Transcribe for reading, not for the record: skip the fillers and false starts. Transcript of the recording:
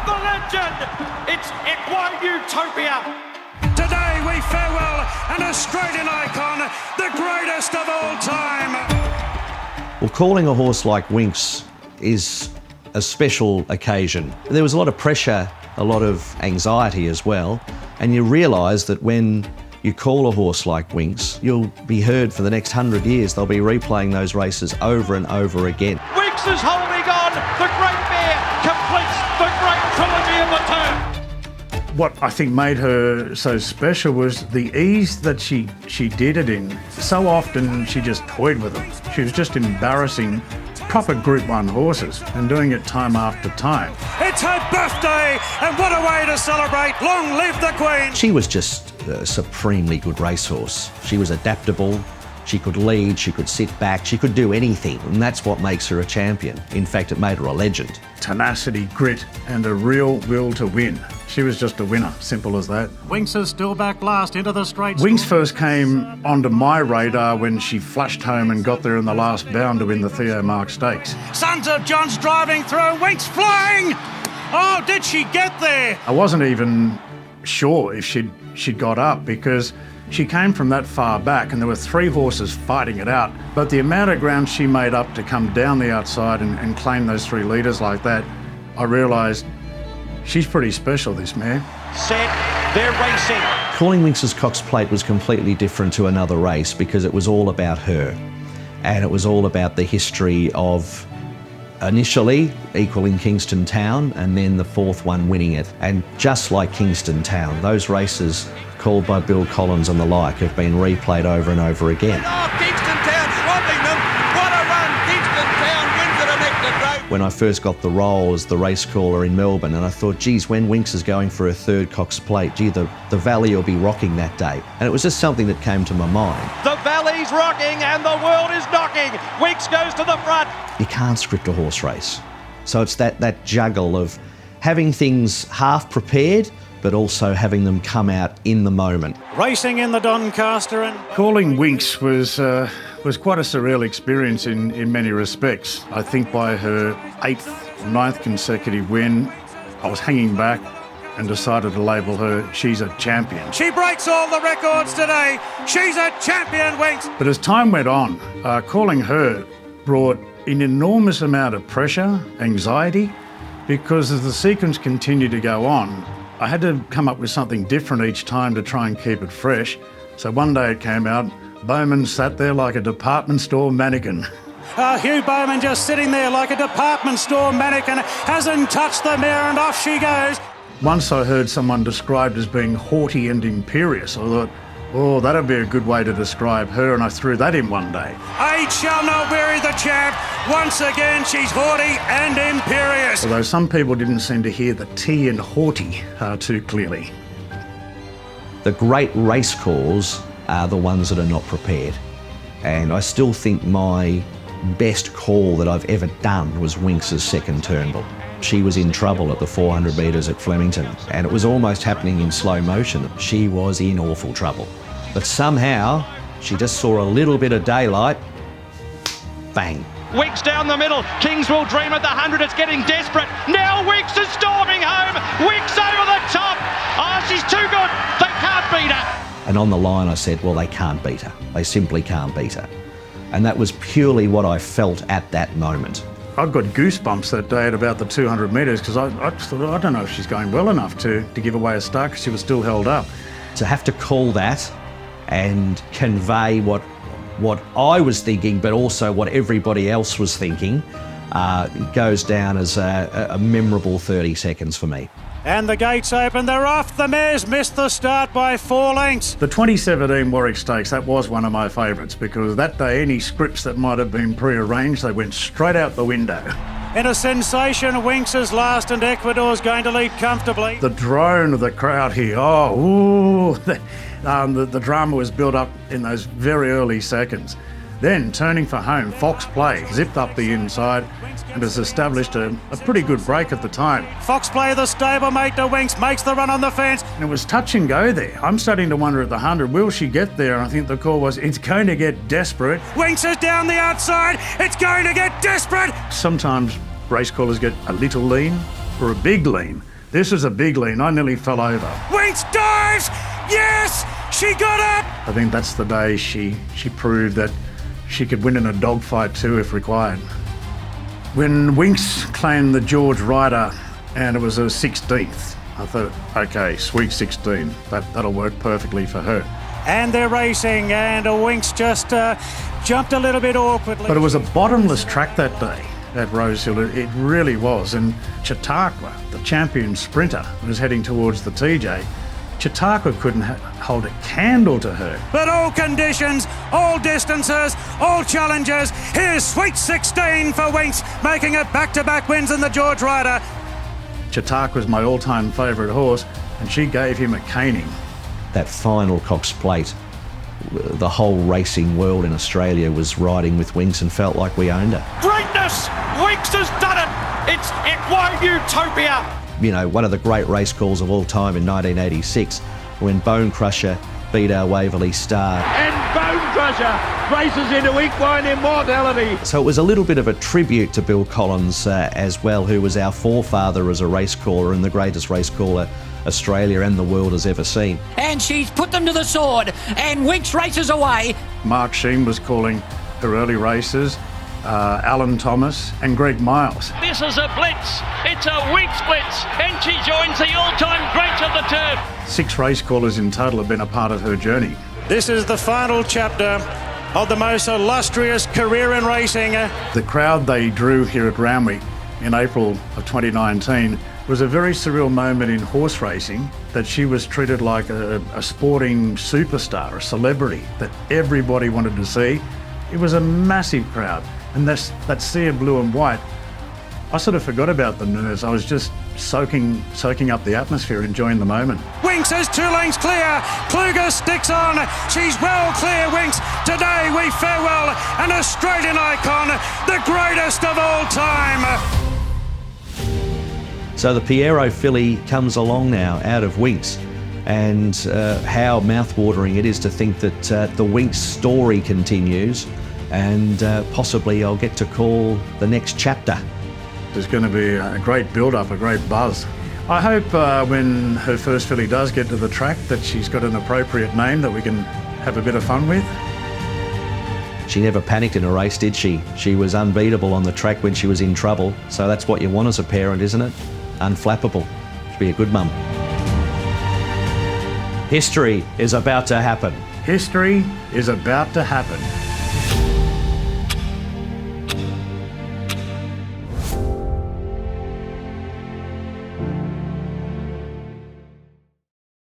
the legend. It's Utopia. Today we farewell an Australian icon, the greatest of all time. Well, calling a horse like Winx is a special occasion. There was a lot of pressure, a lot of anxiety as well, and you realise that when you call a horse like Winx, you'll be heard for the next 100 years. They'll be replaying those races over and over again. Winx is holding on. The great mare completes the great trilogy of the turn. What I think made her so special was the ease that she did it in. So often she just toyed with them. She was just embarrassing proper Group 1 horses and doing it time after time. It's her birthday, and what a way to celebrate. Long live the Queen. She was just a supremely good racehorse. She was adaptable. She could lead, she could sit back, she could do anything, and that's what makes her a champion. In fact, it made her a legend. Tenacity, grit, and a real will to win. She was just a winner, simple as that. Winx is still back last into the straight. Winx first came onto my radar when she flashed home and got there in the last bound to win the Theo Mark Stakes. Sons of John's driving through, Winx flying! Oh, did she get there? I wasn't even sure if she'd got up because she came from that far back and there were 3 horses fighting it out. But the amount of ground she made up to come down the outside and claim those 3 leaders like that, I realised she's pretty special, this mare. Set, they're racing. Calling Winx's Cox Plate was completely different to another race because it was all about her. And it was all about the history of initially equaling Kingston Town and then the 4th one winning it. And just like Kingston Town, those races called by Bill Collins and the like have been replayed over and over again. Oh, Kingston Town swamping them. What a run. Kingston Town wins it a neck to When I first got the role as the race caller in Melbourne, and I thought, geez, when Winx is going for her 3rd Cox Plate, gee, the valley will be rocking that day. And it was just something that came to my mind. The valley's rocking and the world is knocking. Winx goes to the front. You can't script a horse race. So it's that juggle of having things half prepared, but also having them come out in the moment. Racing in the Doncaster and... Calling Winx was quite a surreal experience in many respects. I think by her 8th, 9th consecutive win, I was hanging back and decided to label her, she's a champion. She breaks all the records today. She's a champion, Winx. But as time went on, calling her brought an enormous amount of pressure, anxiety, because as the sequence continued to go on, I had to come up with something different each time to try and keep it fresh. So one day it came out, Bowman sat there like a department store mannequin. Hugh Bowman just sitting there like a department store mannequin, hasn't touched the mare and off she goes. Once I heard someone described as being haughty and imperious. I thought, oh, that'd be a good way to describe her, and I threw that in one day. Age shall not weary the champ. Once again, she's haughty and imperious. Although some people didn't seem to hear the T in haughty too clearly. The great race calls are the ones that are not prepared. And I still think my best call that I've ever done was Winx's 2nd Turnbull. She was in trouble at the 400 metres at Flemington, and it was almost happening in slow motion. She was in awful trouble. But somehow, she just saw a little bit of daylight, bang. Winx down the middle. Kings will dream at the 100. It's getting desperate. Now Winx is storming home. Winx over the top. Oh, she's too good. They can't beat her. And on the line I said, well, they can't beat her. They simply can't beat her. And that was purely what I felt at that moment. I got goosebumps that day at about the 200 metres because I thought, I don't know if she's going well enough to give away a start because she was still held up. To have to call that and convey what I was thinking, but also what everybody else was thinking, goes down as a memorable 30 seconds for me. And the gates open, they're off. The mares missed the start by 4 lengths. The 2017 Warwick Stakes, that was one of my favourites because that day any scripts that might have been pre-arranged, they went straight out the window. In a sensation, Winx is last and Ecuador's going to lead comfortably. The drone of the crowd here, the drama was built up in those very early seconds. Then, turning for home, Fox Plate zipped up the inside and has established a pretty good break at the time. Fox Plate, the stablemate to Winx, makes the run on the fence. And it was touch and go there. I'm starting to wonder at the 100, will she get there? And I think the call was, it's going to get desperate. Winx is down the outside, it's going to get desperate. Sometimes race callers get a little lean or a big lean. This was a big lean. I nearly fell over. Winx dives! Yes! She got up! I think that's the day she proved that she could win in a dogfight too if required. When Winx claimed the George Rider and it was her 16th, I thought, okay, sweet 16, that'll work perfectly for her. And they're racing, and Winx just jumped a little bit awkwardly. But it was a bottomless track that day at Rosehill. It really was. And Chautauqua, the champion sprinter, was heading towards the TJ. Chautauqua couldn't hold a candle to her. But all conditions, all distances, all challenges. Here's sweet 16 for Winx, making it back-to-back wins in the George Rider. Chautauqua was my all-time favourite horse, and she gave him a caning. That final Cox Plate, the whole racing world in Australia was riding with Winx and felt like we owned her. Greatness! Winx has done it! It's Equine Utopia! You know, one of the great race calls of all time in 1986, when Bone Crusher beat our Waverley Star. And Bone Crusher races into equine immortality. So it was a little bit of a tribute to Bill Collins as well, who was our forefather as a race caller and the greatest race caller Australia and the world has ever seen. And she's put them to the sword, and Winx races away. Mark Sheen was calling her early races, Alan Thomas and Greg Miles. This is a blitz. It's a Winx blitz, and she joins the all-time greats of the turf. 6 race callers in total have been a part of her journey. This is the final chapter of the most illustrious career in racing. The crowd they drew here at Randwick in April of 2019 was a very surreal moment in horse racing, that she was treated like a sporting superstar, a celebrity that everybody wanted to see. It was a massive crowd, and that sea of blue and white, I sort of forgot about the nerves. I was just soaking up the atmosphere, enjoying the moment. Winx is 2 lengths clear. Kluger sticks on. She's well clear, Winx. Today we farewell an Australian icon, the greatest of all time. So the Pierro filly comes along now out of Winx, and how mouthwatering it is to think that the Winx story continues, and possibly I'll get to call the next chapter. There's going to be a great build-up, a great buzz. I hope when her first filly does get to the track that she's got an appropriate name that we can have a bit of fun with. She never panicked in a race, did she? She was unbeatable on the track when she was in trouble, so that's what you want as a parent, isn't it? Unflappable. She'd be a good mum. History is about to happen. History is about to happen.